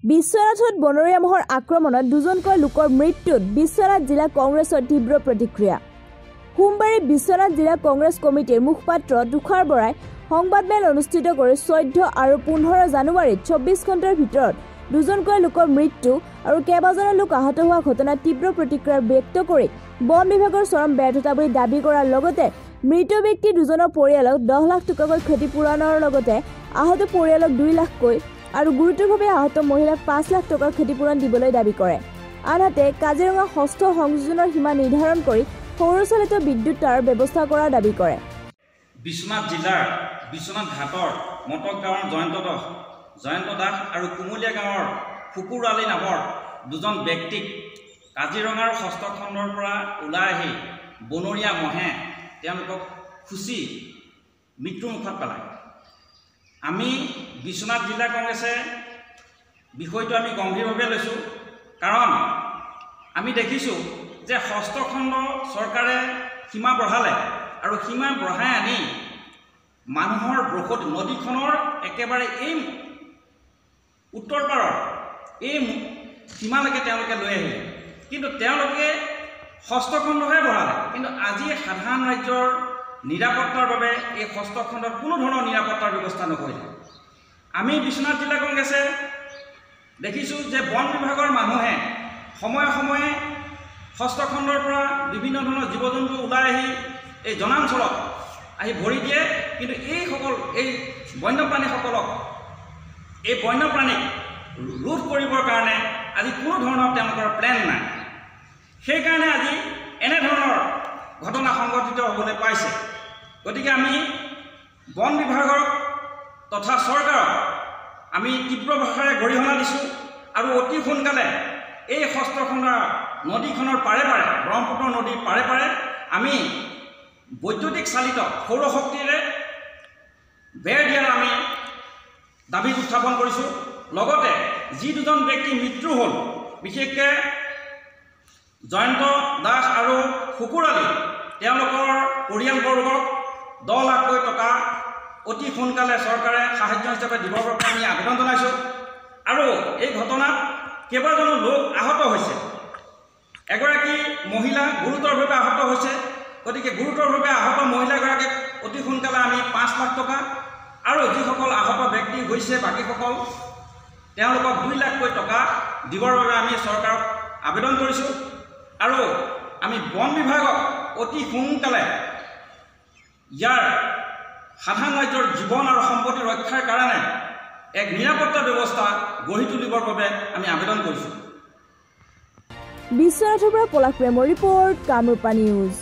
বিশ্বনাথত বনৰীয়া মহৰ আক্ৰমণত দুজনকৈ লোকৰ মৃত্যুত বিশ্বনাথ জিলা কংগ্ৰেছৰ তীব্ৰ প্ৰতিক্ৰিয়া। সোমবাৰে বিশ্বনাথ জিলা কংগ্ৰেছ কমিটিৰ মুখপাত্ৰ তুষাৰ বৰাই সংবাদমেল অনুষ্ঠিত কৰি 14 আৰু 15 জানুৱাৰীত 24 ঘণ্টাৰ ভিতৰত দুজনকৈ লোকৰ মৃত্যু আৰু কেইবাজনো লোক আহত হোৱা ঘটনাত তীব্ৰ প্ৰতিক্ৰিয়া ব্যক্ত কৰি বন বিভাগৰ চৰম ব্যৰ্থতা বুলি দাবী কৰাৰ লগতে মৃত ব্যক্তি দুজনৰ পৰিয়ালক 10 লাখ টকাকৈ ক্ষতিপূৰণৰ লগতে আহত পৰিয়ালক 2 লাখকৈ আৰু গুৰুতৰভাৱে আহত মহিলাক 5 লাখ টকাৰ ক্ষতিপূৰণ দিবলৈ দাবী কৰে। আনহাতে কাজিৰঙা ষষ্ঠ সংযোজনৰ সীমা নিৰ্ধাৰণ কৰি সৌৰচালিত বিদ্যুৎ তাৰৰ ব্যৱস্থা কৰাৰ দাবী কৰে। বিশ্বনাথ জিলাৰ বিশ্বনাথ ঘাটৰ মটক গাঁৱৰ জয়ন্ত দাস আৰু কুমলীয়া গাঁৱৰ ফুকুৰ আলী নামৰ দুজন ব্যক্তিক কাজিৰঙাৰ ষষ্ঠ খণ্ডৰ পৰা ওলাই আহি বনৰীয়া মহে তেওঁলোকক খুচি মৃত্যুমুখত পেলায়। আমি বিশ্বনাথ জিলা কংগ্ৰেছে বিষয়টো আমি গম্ভীৰভাৱে লৈছোঁ, কাৰণ আমি দেখিছোঁ যে ষষ্ঠ খণ্ড চৰকাৰে সীমা বঢ়ালে আৰু সীমা বঢ়াই আনি মানুহৰ বসতি নদীখনৰ একেবাৰে এই উত্তৰ পাৰৰ এই সীমালৈকে তেওঁলোকে লৈ আহিলে, কিন্তু তেওঁলোকে ষষ্ঠ খণ্ডহে বঢ়ালে। কিন্তু আজি সাধাৰণ ৰাইজৰ নিৰাপত্তাৰ বাবে এই ষষ্ঠ খণ্ডত কোনো ধৰণৰ নিৰাপত্তাৰ ব্যৱস্থা নকৰিলে। আমি বিশ্বনাথ জিলা কংগ্ৰেছে দেখিছোঁ যে বন বিভাগৰ মানুহে সময়ে সময়ে ষষ্ঠ খণ্ডৰ পৰা বিভিন্ন ধৰণৰ জীৱ জন্তু ওলাই আহি এই জনাঞ্চলত আহি ভৰি দিয়ে, কিন্তু এই বন্যপ্ৰাণীসকলক এই বন্যপ্ৰাণীক ৰোধ কৰিবৰ কাৰণে আজি কোনো ধৰণৰ তেওঁলোকৰ প্লেন নাই। সেইকাৰণে আজি এনেধৰণৰ ঘটনা সংঘটিত হ'বলৈ পাইছে। গতিকে আমি বন বিভাগক তথা চৰকাৰক আমি তীব্ৰ ভাষাৰে গৰিহণা দিছোঁ আৰু অতি সোনকালে এই ষষ্ঠ খণ্ডৰ নদীখনৰ পাৰে পাৰে ব্ৰহ্মপুত্ৰ নদীৰ পাৰে পাৰে আমি বৈদ্যুতিক চালিত সৌৰশক্তিৰে বেৰ দিয়াৰ আমি দাবী উত্থাপন কৰিছোঁ। লগতে যি দুজন ব্যক্তি মৃত্যু হ'ল, বিশেষকৈ জয়ন্ত দাস আৰু ফুকুৰ আলী, তেওঁলোকৰ পৰিয়ালবৰ্গক 10 লাখকৈ টকা অতি সোনকালে চৰকাৰে সাহায্য হিচাপে দিবৰ বাবে আমি আবেদন জনাইছোঁ। আৰু এই ঘটনাত কেইবাজনো লোক আহত হৈছে। এগৰাকী মহিলা গুৰুতৰভাৱে আহত হৈছে। গতিকে গুৰুতৰভাৱে আহত মহিলাগৰাকীক অতি সোনকালে আমি 5 লাখ টকা আৰু যিসকল আহত ব্যক্তি হৈছে বাকীসকল তেওঁলোকক 2 লাখকৈ টকা দিবৰ বাবে আমি চৰকাৰক আবেদন কৰিছোঁ। আৰু আমি বন বিভাগক অতি সোনকালে ইয়াৰ সাধাৰণ ৰাইজৰ জীৱন আৰু সম্পত্তি ৰক্ষাৰ কাৰণে এক নিৰাপত্তা ব্যৱস্থা গঢ়ি তুলিবৰ বাবে আমি আবেদন কৰিছোঁ। বিশ্বনাথৰ পৰা পলাশ প্ৰেমৰ ৰিপৰ্ট, কামৰূপা নিউজ।